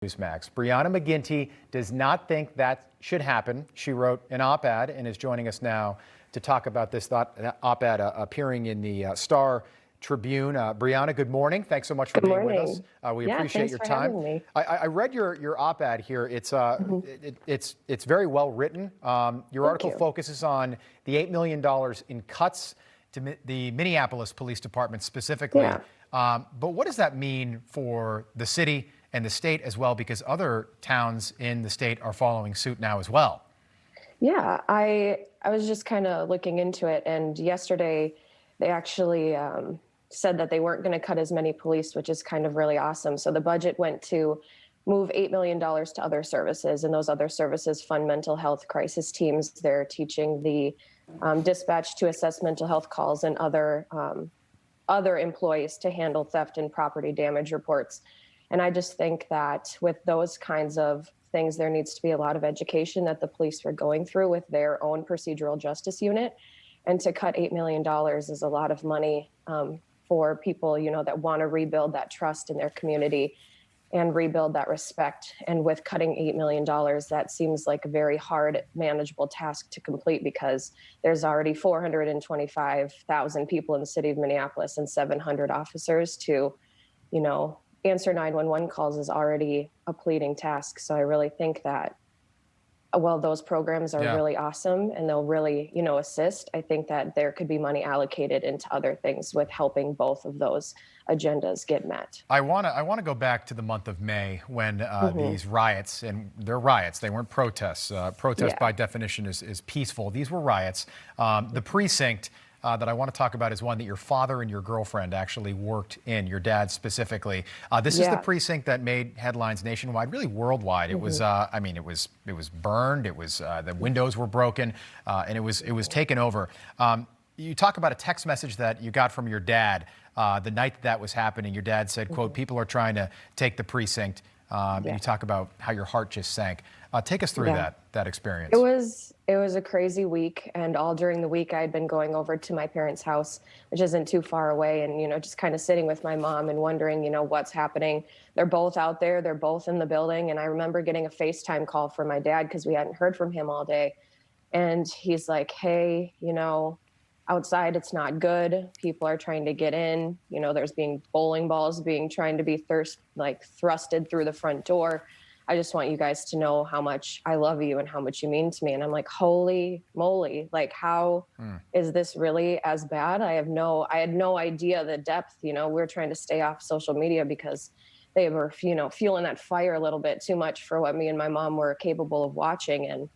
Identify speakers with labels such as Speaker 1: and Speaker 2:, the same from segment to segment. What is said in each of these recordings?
Speaker 1: Newsmax. Brianna McGinty does not think that should happen. She wrote an op-ed and is joining us now to talk about this op-ed appearing in the Star Tribune. Brianna, good morning. Thanks so much for being with us. We appreciate your time.
Speaker 2: Having me.
Speaker 1: I read your op-ed here. It's it's very well written. Your article focuses on the $8 million in cuts to the Minneapolis Police Department specifically. But what does that mean for the city and the state as well, because other towns in the state are following suit now as well?
Speaker 2: Yeah, I was just kind of looking into it, and yesterday they actually said that they weren't going to cut as many police, which is kind of really awesome. So the budget went to move $8 million to other services, and those other services fund mental health crisis teams. They're teaching the dispatch to assess mental health calls and other employees to handle theft and property damage reports. And I just think that with those kinds of things, there needs to be a lot of education that the police are going through with their own procedural justice unit. And to cut $8 million is a lot of money for people, that want to rebuild that trust in their community and rebuild that respect. And with cutting $8 million, that seems like a very hard, manageable task to complete, because there's already 425,000 people in the city of Minneapolis and 700 officers to, answer 911 calls is already a pleading task. So I really think that, while those programs are really awesome and they'll really, assist, I think that there could be money allocated into other things with helping both of those agendas get met.
Speaker 1: I want to go back to the month of May when these riots, and they're riots, they weren't protests. Protest by definition is peaceful. These were riots. The precinct that I want to talk about is one that your father and your girlfriend actually worked in, your dad specifically. This is the precinct that made headlines nationwide, really worldwide. It was, it was burned. It was the windows were broken, and it was taken over. You talk about a text message that you got from your dad the night that was happening. Your dad said, "quote, people are trying to take the precinct." And you talk about how your heart just sank. Take us through that experience.
Speaker 2: It was a crazy week, and all during the week I had been going over to my parents' house, which isn't too far away, and just kind of sitting with my mom and wondering, what's happening. They're both out there, they're both in the building, and I remember getting a FaceTime call from my dad because we hadn't heard from him all day, and he's like, "Hey, outside it's not good. People are trying to get in. There's being bowling balls trying to be thrusted through the front door. I just want you guys to know how much I love you and how much you mean to me." And I'm like, holy moly, how is this really as bad? I had no idea the depth. We're trying to stay off social media because they were, fueling that fire a little bit too much for what me and my mom were capable of watching. And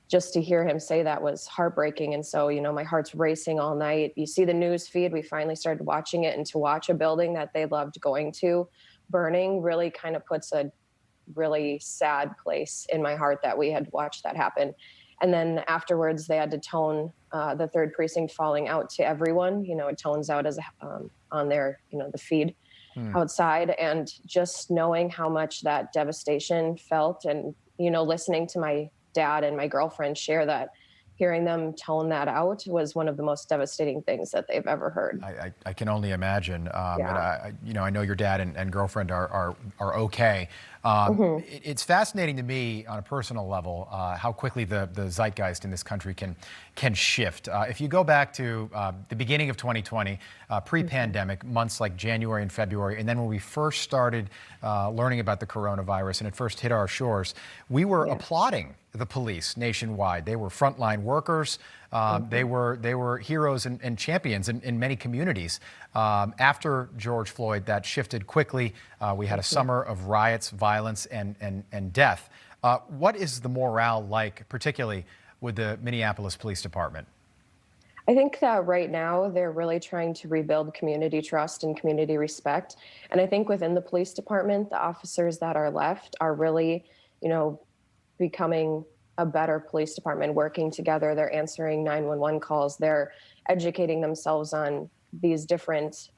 Speaker 2: just to hear him say that was heartbreaking. And so, my heart's racing all night. You see the news feed, we finally started watching it, and to watch a building that they loved going to burning really kind of puts a really sad place in my heart that we had watched that happen. And then afterwards they had to tone the third precinct falling out to everyone. It tones out as on their, the feed outside, and just knowing how much that devastation felt, and, listening to my dad and my girlfriend share that, hearing them tone that out was one of the most devastating things that they've ever heard.
Speaker 1: I can only imagine. And I know your dad and girlfriend are okay. It's fascinating to me on a personal level how quickly the zeitgeist in this country can shift. If you go back to the beginning of 2020, pre-pandemic, months like January and February, and then when we first started learning about the coronavirus and it first hit our shores, we were applauding the police nationwide. They were frontline workers. They were heroes and champions in many communities. After George Floyd, that shifted quickly. We had a summer of riots, violence, and death. What is the morale like, particularly with the Minneapolis Police Department?
Speaker 2: I think that right now they're really trying to rebuild community trust and community respect. And I think within the police department, the officers that are left are really, becoming a better police department, working together. They're answering 911 calls. They're educating themselves on these different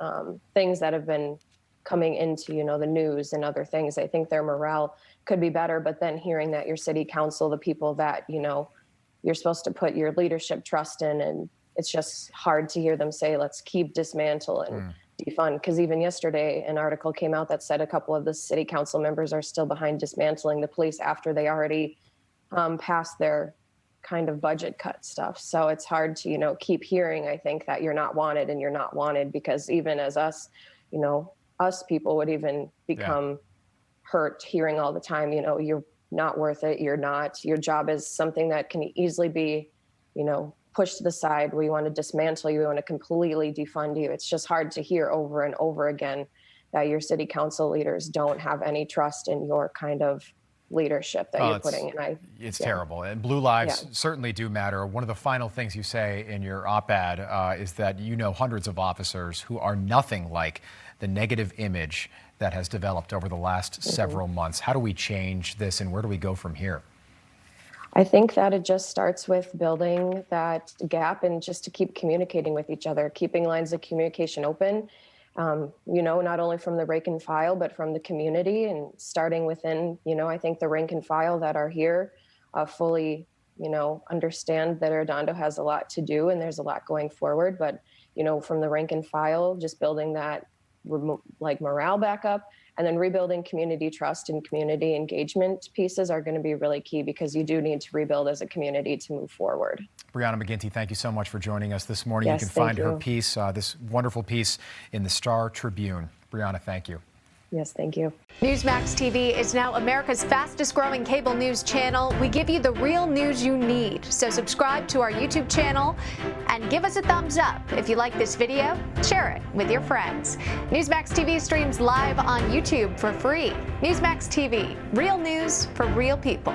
Speaker 2: things that have been coming into, the news and other things. I think their morale could be better, but then hearing that your city council, the people that, you're supposed to put your leadership trust in, and it's just hard to hear them say, let's keep dismantle and defund. Because even yesterday, an article came out that said a couple of the city council members are still behind dismantling the police after they already passed their kind of budget cut stuff. So it's hard to, keep hearing, I think, that you're not wanted and you're not wanted, because even as us, us people would even become hurt hearing all the time, you're not worth it. You're not, your job is something that can easily be, pushed to the side. We want to dismantle you. We want to completely defund you. It's just hard to hear over and over again that your city council leaders don't have any trust in your kind of leadership that you're putting in.
Speaker 1: It's terrible. And blue lives certainly do matter. One of the final things you say in your op-ed is that hundreds of officers who are nothing like the negative image that has developed over the last several months. How do we change this, and where do we go from here?
Speaker 2: I think that it just starts with building that gap and just to keep communicating with each other, keeping lines of communication open, not only from the rank and file, but from the community, and starting within, I think the rank and file that are here fully, understand that Arredondo has a lot to do and there's a lot going forward. But, from the rank and file, just building that morale back up, and then rebuilding community trust and community engagement pieces are going to be really key, because you do need to rebuild as a community to move forward.
Speaker 1: Brianna McGinty, thank you so much for joining us this morning.
Speaker 2: Yes,
Speaker 1: you can find her piece, this wonderful piece, in the Star Tribune. Brianna, thank you.
Speaker 2: Yes, thank you.
Speaker 3: Newsmax TV is now America's fastest growing cable news channel. We give you the real news you need. So subscribe to our YouTube channel and give us a thumbs up. If you like this video, share it with your friends. Newsmax TV streams live on YouTube for free. Newsmax TV, real news for real people.